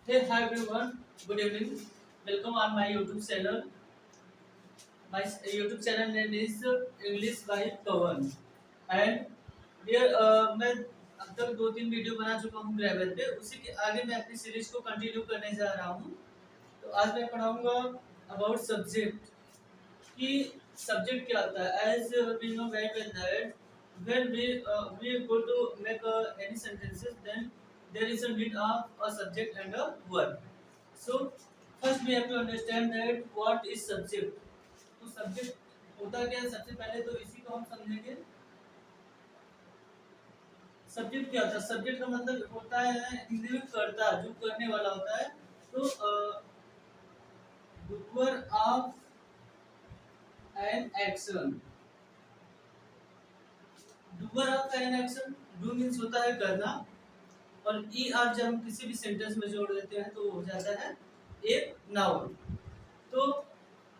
Hey, hi everyone. Good evening. Welcome on my YouTube channel. My YouTube channel name is English by Pawan. And here मैं अब तक 2-3 video बना चुका हूँ grammar पे। उसी के आगे मैं अपनी सीरीज को कंटिन्यू करने जा रहा हूँ। तो आज मैं पढ़ाऊंगा अबाउट सब्जेक्ट कि सब्जेक्ट क्या होता है। As we know very well that when we go to make any sentences, then there is a need of a subject and a verb. So first we have to understand that what is subject. तो subject होता क्या है, सबसे पहले तो इसी को हम समझेंगे। सब्जेक्ट क्या होता है? सब्जेक्ट का मतलब होता है हिंदी में कर्ता, जो करने वाला होता है। तो doer of an action, doer of an action, do means होता है करना, और ई आर जब हम किसी भी सेंटेंस में जोड़ देते हैं तो हो जाता है एक नाउन। तो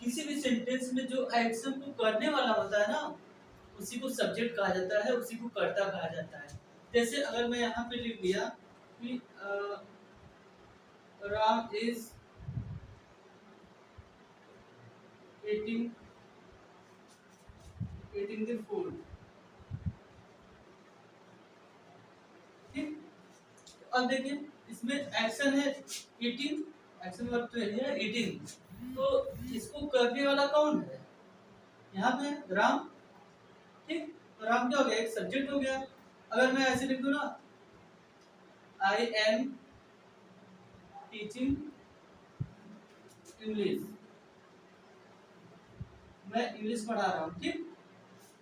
किसी भी सेंटेंस में जो एक्शन को करने वाला होता है ना, उसी को सब्जेक्ट कहा जाता है, उसी को कर्ता कहा जाता है। जैसे अगर मैं यहाँ पे लिख दिया कि Ram is eating the food, ठीक। अब देखिए इसमें एक्शन है ईटिंग, एक्शन वर्ब तो है ईटिंग। तो इसको करने वाला कौन है? यहाँ पे राम, ठीक। तो राम क्या हो गया? एक सब्जेक्ट हो गया। अगर मैं ऐसे लिख दूं ना, आई एम टीचिंग इंग्लिश, मैं इंग्लिश पढ़ा रहा हूँ, ठीक।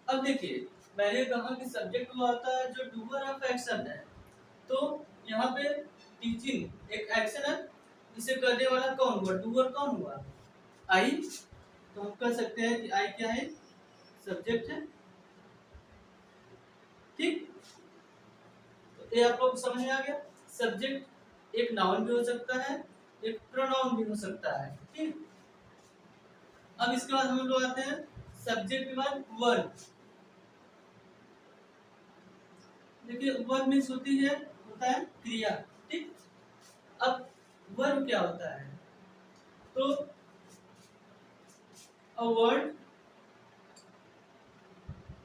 अब देखिए मैंने कहा कि सब्जेक्ट वो आता है जो डूअर ऑफ एक्शन है। तो यहाँ पे टीचिंग एक एक्शन है, इसे करने वाला कौन हुआ? डूअर कौन हुआ? आई। तो हम कह सकते हैं कि आई क्या है? सब्जेक्ट है, ठीक। तो ये आप लोग समझ में आ गया। सब्जेक्ट एक नाउन भी हो सकता है, एक प्रोनाउन भी हो सकता है, ठीक। अब इसके बाद हम लोग आते हैं सब्जेक्ट के बाद वर्ब। देखिए वर्ब मीन्स होता है क्रिया, ठीक। अब वर्ब क्या होता है? तो a word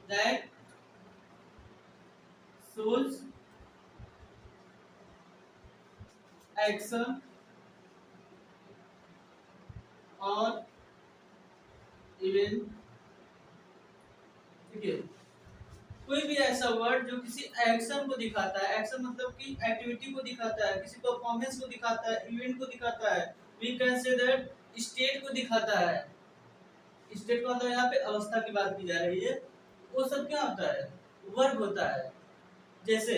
that shows action or event, ठीक है। कोई भी ऐसा वर्ड जो किसी एक्शन को दिखाता है, एक्शन मतलब कि एक्टिविटी को दिखाता है, किसी परफॉर्मेंस को दिखाता है, इवेंट को दिखाता है, we can say that state को दिखाता है। स्टेट का मतलब यहाँ पे अवस्था की बात की जा रही है। वो सब क्या होता है? वर्ब होता है। जैसे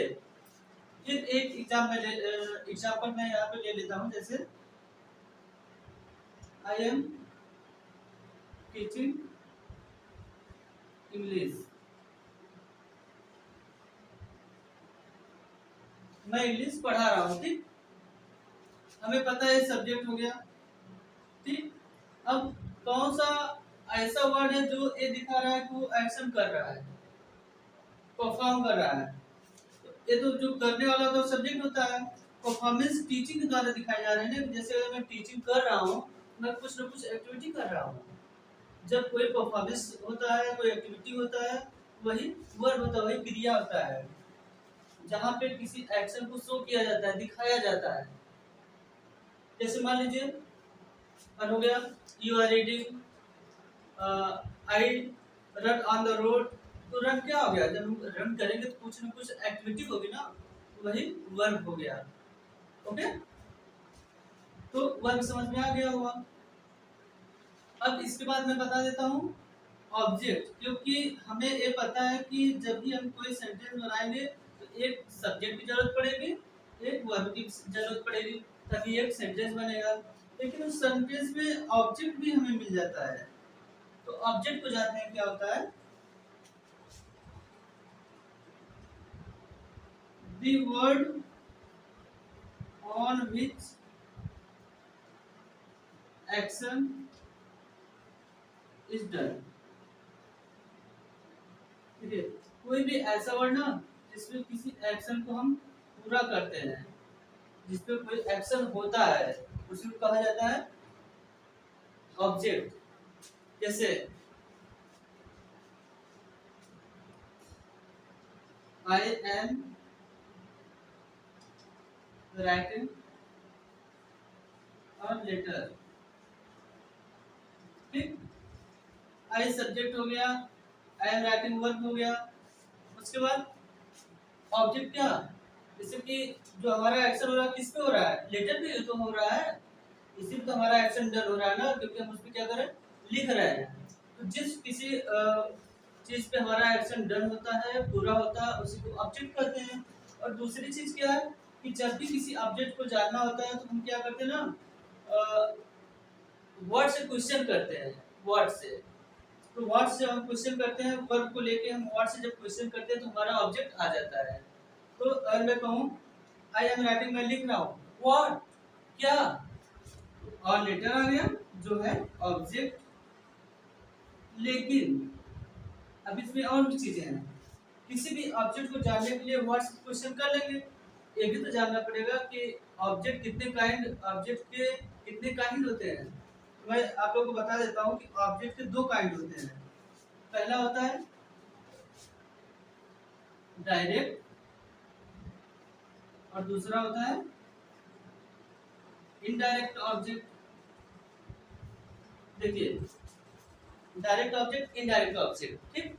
फिर एक एग्जाम्पल मैं यहाँ पे ले लेता हूँ। जैसे आई एम टीचिंग इंग्लिश, मैं इंग्लिश पढ़ा रहा हूँ, ठीक। हमें पता है सब्जेक्ट हो गया, ठीक। अब कौन सा ऐसा वर्ड है जो ये दिखा रहा है कि वो एक्शन कर रहा है, परफॉर्म कर रहा है? तो ये तो जो करने वाला तो सब्जेक्ट होता है। परफॉर्मेंस टीचिंग के द्वारा दिखाई जा रहे हैं ना। जैसे अगर मैं टीचिंग कर रहा हूँ, मैं कुछ ना कुछ एक्टिविटी कर रहा हूँ। जब कोई परफॉर्मेंस होता है, कोई एक्टिविटी होता है, वही वर्ब होता है, वही क्रिया होता है, जहाँ पे किसी एक्शन को शो किया जाता है, दिखाया जाता है। जैसे मान लीजिए हो गया you are reading, I run on the road. तो रन क्या हो गया? जब हम रन करेंगे तो कुछ ना कुछ एक्टिविटी होगी ना, वही वर्ब हो गया। ओके, तो वर्ब समझ में आ गया होगा। अब इसके बाद मैं बता देता हूँ ऑब्जेक्ट, क्योंकि हमें ये पता है कि जब भी हम कोई सेंटेंस बनाएंगे तो एक सब्जेक्ट की जरूरत पड़ेगी, एक वर्ब की जरूरत पड़ेगी, तभी एक सेंटेंस बनेगा। लेकिन उस सेंटेंस में ऑब्जेक्ट भी हमें मिल जाता है। तो ऑब्जेक्ट को जानते हैं क्या होता है? The word on which action is done, ठीक है। कोई भी ऐसा वर्ड ना जिसमें किसी एक्शन को हम पूरा करते हैं, जिसपे कोई एक्शन होता है उसी को कहा जाता है ऑब्जेक्ट। जैसे I am writing a letter, ठीक, आई सब्जेक्ट हो गया, आई एम राइटिंग वर्ब हो गया। उसके बाद ऑब्जेक्ट क्या, जैसे कि जो हमारा एक्शन हो रहा है किस पे हो रहा है, लेटर पे तो हो रहा है, इसी पे तो हमारा एक्शन डन हो रहा है ना, क्योंकि हम उस पे क्या कर रहे हैं, लिख रहे हैं। तो जिस किसी चीज पे हमारा एक्शन डन होता है, पूरा होता है, उसी को ऑब्जेक्ट कहते हैं। और दूसरी चीज क्या है कि जब भी किसी ऑब्जेक्ट को जानना होता है तो हम क्या करते हैं ना, वर्ड से क्वेश्चन करते हैं, वर्ड से। तो वर्ड से हम क्वेश्चन करते हैं, वर्ब को लेके हम वर्ड से जब क्वेश्चन करते हैं तो हमारा ऑब्जेक्ट आ जाता है। तो अगर मैं कहूँ आई एम राइटिंग, मैं लिख रहा हूँ, व्हाट, क्या, और लेटर आ गया जो है ऑब्जेक्ट। लेकिन अब इसमें और भी चीजें हैं, किसी भी ऑब्जेक्ट को जानने के लिए वर्ड से क्वेश्चन कर लेंगे, ये भी तो जानना पड़ेगा कि ऑब्जेक्ट कितने काइंड, ऑब्जेक्ट के कितने काइंड होते हैं। तो मैं आप लोगों को बता देता हूँ कि ऑब्जेक्ट के दो काइंड होते हैं। पहला होता है डायरेक्ट और दूसरा होता है इनडायरेक्ट ऑब्जेक्ट। देखिए, डायरेक्ट ऑब्जेक्ट, इनडायरेक्ट ऑब्जेक्ट, ठीक।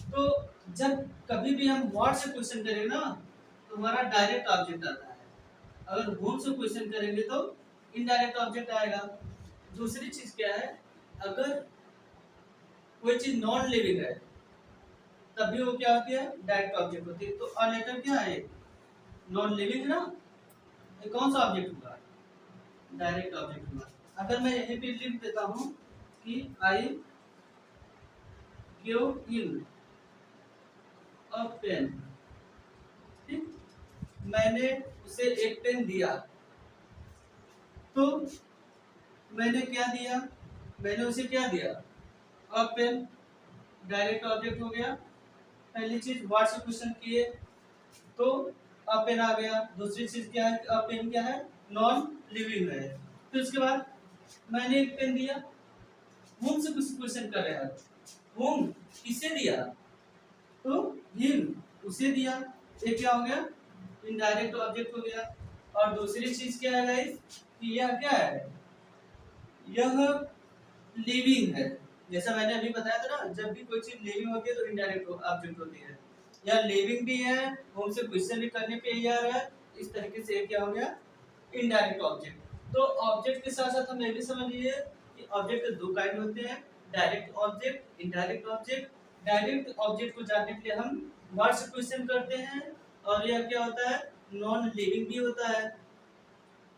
तो जब कभी भी हम वर्ड से क्वेश्चन करेंगे ना तो हमारा डायरेक्ट ऑब्जेक्ट आता है, अगर होम से क्वेश्चन करेंगे तो इनडायरेक्ट ऑब्जेक्ट आएगा। दूसरी चीज क्या है, अगर कोई चीज नॉन लिविंग है तब भी वो क्या होती है, डायरेक्ट ऑब्जेक्ट होती है। तो और लेटर क्या है, नॉन लिविंग ना, ये कौन सा ऑब्जेक्ट हुआ, डायरेक्ट ऑब्जेक्ट हुआ। अगर मैं यहीं पे लिख देता हूँ कि I give him a pen, ठीक, मैंने उसे एक पेन दिया, तो मैंने क्या दिया, मैंने उसे क्या दिया, अ पेन, डायरेक्ट ऑब्जेक्ट हो गया। पहली चीज वर्ड से क्वेश्चन किए तो अ पेन आ गया। दूसरी चीज क्या है, अ पेन क्या है, नॉन लिविंग है। फिर उसके बाद मैंने एक पेन दिया, होम से कुछ क्वेश्चन कर रहे हैं, होम किसे दिया, तो हिम उसे दिया, ये क्या हो गया, इनडायरेक्ट ऑब्जेक्ट हो गया। और दूसरी चीज क्या है गाइस कि यह क्या है, यह लिविंग है। जैसा मैंने अभी बताया था ना, जब भी कोई चीज लिविंग होती है तो इनडायरेक्ट ऑब्जेक्ट होती है। यह लिविंग भी है, होम से क्वेश्चन भी करने पे ही आ रहा है, इस तरीके से क्या हो गया, इनडायरेक्ट ऑब्जेक्ट। तो ऑब्जेक्ट के साथ साथ हम ये भी समझ लीजिए कि ऑब्जेक्ट के दो काइंड होते हैं, direct object, indirect object. Direct object को जानने के लिए हम वर्ड से क्वेश्चन करते हैं, और यह क्या होता है, नॉन लिविंग भी होता है।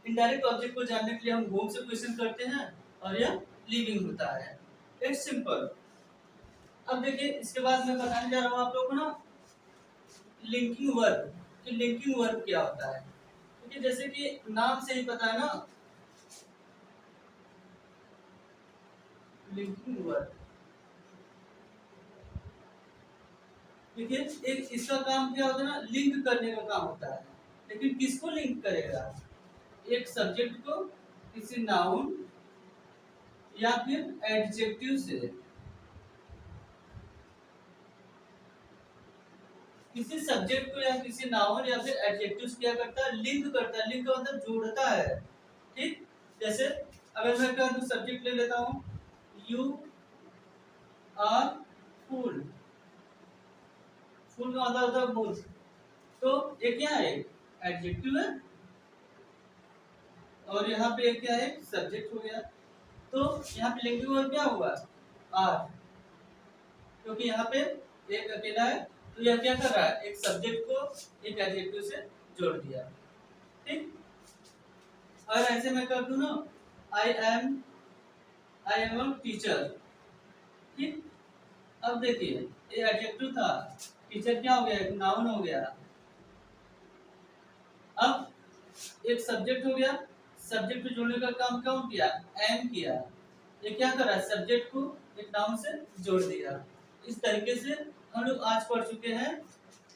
इनडायरेक्ट ऑब्जेक्ट को जानने के लिए हम होम से क्वेश्चन करते हैं, और यह लिविंग होता है। It's simple. अब देखिए, इसके बाद मैं बताने जा रहा हूँ आप लोगों को ना लिंकिंग वर्ब, कि लिंकिंग वर्ब क्या होता है। क्योंकि जैसे कि नाम से ही पता है ना, लिंकिंग वर्ब, देखिए एक इसका काम क्या होता है ना, लिंक करने का काम होता है। लेकिन किसको लिंक करेगा, एक सब्जेक्ट को किसी नाउन या फिर एडजेक्टिव से, किसी सब्जेक्ट को या किसी नाउन या फिर एडजेक्टिव से क्या करता है, लिंक करता है। लिंक का मतलब जोड़ता है, ठीक। जैसे अगर मैं कह दूं, सब्जेक्ट ले लेता हूं, यू आर फूल, फूल का मतलब होता है मूर्ख, तो ये क्या है, एडजेक्टिव है, और यहाँ पे क्या है, सब्जेक्ट हो गया। तो यहाँ पे लिंकिंग वर्ब क्या हुआ, आर, क्योंकि यहाँ पे एक अकेला है, तो यह क्या कर रहा है, एक सब्जेक्ट को एक एडजेक्टिव से जोड़ दिया, ठीक। और ऐसे मैं कर दूं ना, I am, I am a teacher, ठीक। अब देखिए, ये एडजेक्टिव था, टीचर क्या हो गया, एक नाउन हो गया। अब एक सब्जेक्ट हो गया, सब्जेक्ट को जोड़ने का काम कौन किया, एम किया। ये क्या कर रहा है, सब्जेक्ट को एक नाउन से जोड़ दिया। इस तरीके से हम लोग आज पढ़ चुके हैं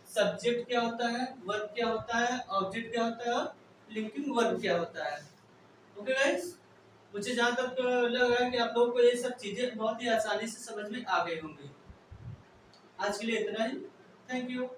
सब्जेक्ट क्या होता है, वर्ब क्या होता है, ऑब्जेक्ट क्या होता है, और लिंकिंग वर्ब क्या होता है। ओके गाइस, मुझे जहाँ तक लग रहा है कि आप लोगों को ये सब चीजें बहुत ही आसानी से समझ में आ गई होंगी। आज के लिए इतना ही। Thank you.